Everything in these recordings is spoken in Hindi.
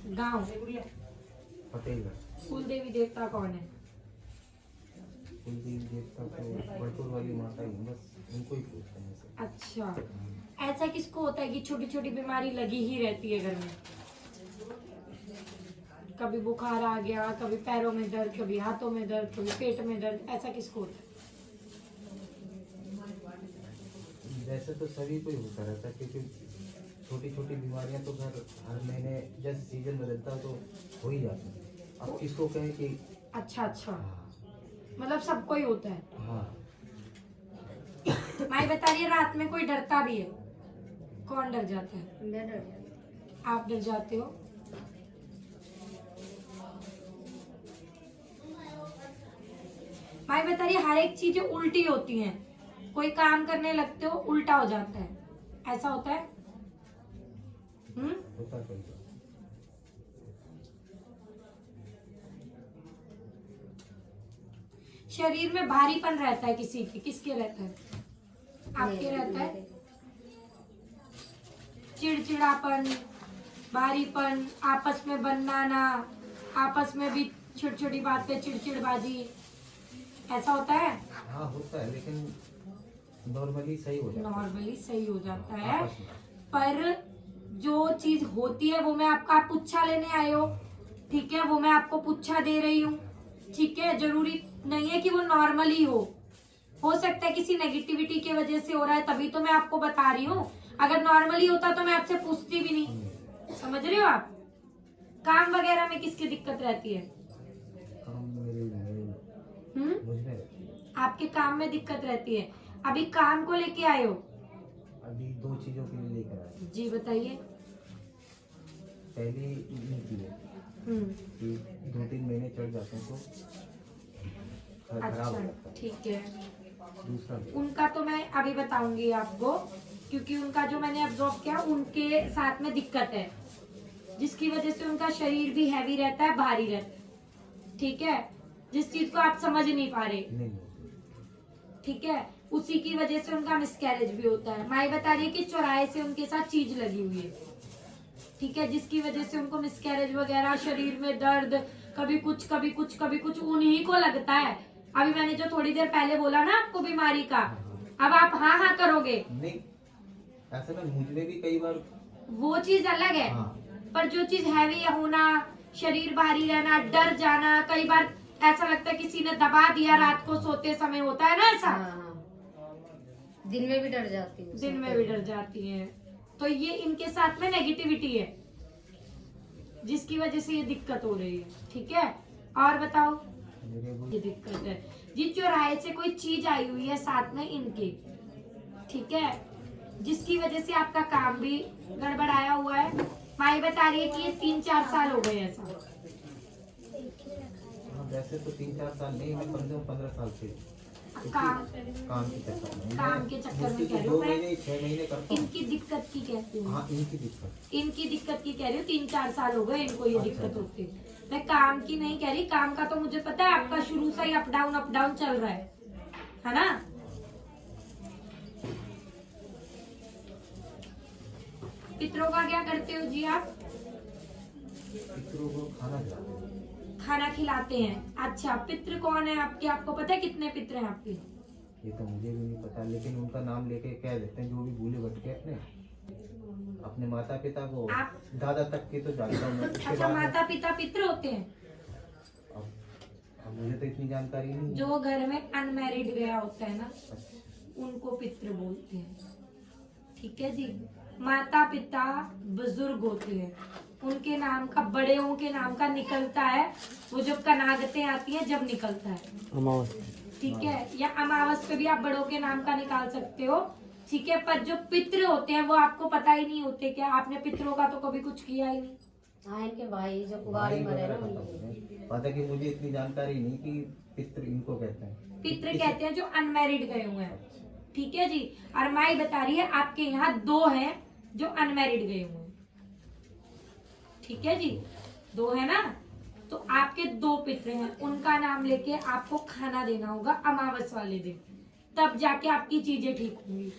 गांव फतेहगढ़। कुल देवी देवता कौन है? कुल देवी देवता तो बड़पुर वाली माता ही, बस उनको ही पूछते हैं ऐसे। अच्छा, ऐसा किसको होता है कि छोटी छोटी बीमारी लगी ही रहती है घर में? कभी बुखार आ गया, कभी पैरों में दर्द, कभी हाथों में दर्द, कभी पेट में दर्द, ऐसा किसको होता है? वैसे तो सभी को ही होता रहता है, क्योंकि छोटी छोटी बीमारियां तो हर महीने जैसे सीजन बदलता है तो हो ही जाती है। अब किसको कहें कि अच्छा, हाँ मतलब सबको ही होता है। हाँ। माई बता रही है रात में कोई डरता भी है। कौन डर जाता है? मैं डर जाती आप डर जाते हो? माई बता रही है हर एक चीजें उल्टी होती हैं। कोई काम करने लगते हो उल्टा हो जाता है, ऐसा होता है? होता है। शरीर में भारीपन रहता है किसी के, किसके रहता है? आपके मेरे- रहता है? मेरे। चिड़चिड़ापन, भारीपन, आपस में बनना, आपस में भी छोटी छोटी बात पे चिड़चिड़बाजी, ऐसा होता है? हाँ होता है, लेकिन नॉर्मली सही हो जाता है। नॉर्मली सही हो जाता है, आपस में। पर जो चीज होती है वो मैं आपका पुच्छा लेने आए हो, ठीक है? वो मैं आपको पुच्छा दे रही हूँ, ठीक है? जरूरी नहीं है कि वो नॉर्मली हो सकता है किसी नेगेटिविटी की वजह से हो रहा है, तभी तो मैं आपको बता रही हूँ। अगर नॉर्मली होता तो मैं आपसे पूछती भी नहीं। समझ रहे हो आप? काम वगैरह में किसकी दिक्कत रहती है? काम मुझ में रहती है। आपके काम में दिक्कत रहती है। अभी काम को लेके आए हो? अभी दो चीजों के लिए लेकर आए। जी बताइए। पहली इनकी है कि 2-3 महीने चढ़ जाते हैं तो खराब हो जाता अच्छा है। ठीक है, दूसरा उनका तो मैं अभी बताऊंगी आपको, क्योंकि उनका जो मैंने ऑब्जर्व किया उनके साथ में दिक्कत है, जिसकी वजह से उनका शरीर भी हैवी रहता है, भारी रहता है, ठीक है? जिस चीज को आप समझ नहीं पा रहे, नहीं ठीक है? उसी की वजह से उनका मिसकैरेज भी होता है। माई बता रही है कि चौराहे से उनके साथ चीज लगी हुई है, ठीक है? जिसकी वजह से उनको मिसकैरेज वगैरह, शरीर में दर्द, कभी कुछ कभी कुछ कभी कुछ उन्हीं को लगता है। अभी मैंने जो थोड़ी देर पहले बोला ना आपको बीमारी का, अब आप हाँ हाँ करोगे, नहीं, ऐसा ना मुझ में भी कई बार वो चीज अलग है। हाँ। पर जो चीज हैवी होना, शरीर भारी रहना, डर जाना, कई बार ऐसा लगता है किसी ने दबा दिया, रात को सोते समय होता है ना ऐसा। हाँ। दिन में भी डर जाती हूँ। दिन में भी डर जाती है, तो ये इनके साथ में नेगेटिविटी है, जिसकी वजह से ये दिक्कत हो रही है, ठीक है? और बताओ, ये दिक्कत है जी, चौराहे से कोई चीज आई हुई है साथ में इनके, ठीक है? जिसकी वजह से आपका काम भी गड़बड़ाया हुआ है। माई बता रही है कि ये 3-4 साल हो गए ऐसा। वैसे तो 3-4 साल नहीं, मैं 15 साल से काम के चक्कर में काम के चक्कर में कह रही 2 हूँ मैं। महीने 6 महीने करता हूँ। इनकी दिक्कत की कहती हूँ, हाँ इनकी दिक्कत। इनकी दिक्कत की कह रही हूँ, 3-4 साल हो गए इनको ये दिक्कत होती है। मैं काम की नहीं कह रही, काम का तो मुझे पता है आपका शुरू से ही अप डाउन चल रहा है ना? पितरों का क्या करते हो जी आप? पितरों को खाना खिलाते हैं। खाना खिलाते हैं। अच्छा, पितृ कौन है आपके? आपको पता है कितने पितृ हैं आपके? ये तो मुझे भी नहीं पता, लेकिन उनका नाम लेके कह देते हैं, जो भी भूले भटके अपने माता पिता को, आप दादा तक के तो जानता हूँ मैं। अच्छा, माता पिता पितृ होते हैं? अब मुझे तो इतनी जानकारी नहीं है। जो घर में अनमैरिड गया होता है ना, उनको पितृ बोलते हैं, ठीक है जी? माता पिता बुजुर्ग होते हैं, उनके नाम का, बड़ेों के नाम का निकलता है, वो जब कनागतें आती हैं जब निकलता है, ठीक है? या अमावस पे भी आप बड़ों के नाम का निकाल सकते हो, ठीक है? पर जो पितृ होते हैं वो आपको पता ही नहीं होते क्या? आपने पितरों का तो कभी कुछ किया ही नहीं। हाँ, इनके भाई जो कुवारे मरे ना उनके। पता कि मुझे इतनी जानकारी नहीं कि पितृ इनको कहते हैं। पितृ कहते हैं जो अनमैरिड गए हुए हैं, ठीक है जी? और माई बता रही है आपके यहाँ 2 हैं जो अनमैरिड गए हुए हैं, ठीक है जी? 2 है ना? तो आपके 2 पितृ हैं, उनका नाम लेके आपको खाना देना होगा अमावस वाले दिन, तब जाके आपकी चीजें ठीक होंगी,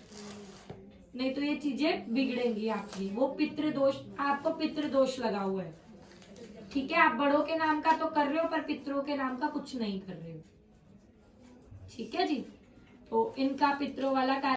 नहीं तो ये चीजें बिगड़ेंगी आपकी। वो पितृ दोष, आपको पितृ दोष लगा हुआ है, ठीक है, आप बड़ों के नाम का तो कर रहे हो पर पितरों के नाम का कुछ नहीं कर रहे हो। ठीक है जी, तो इनका पितरों वाला कार्य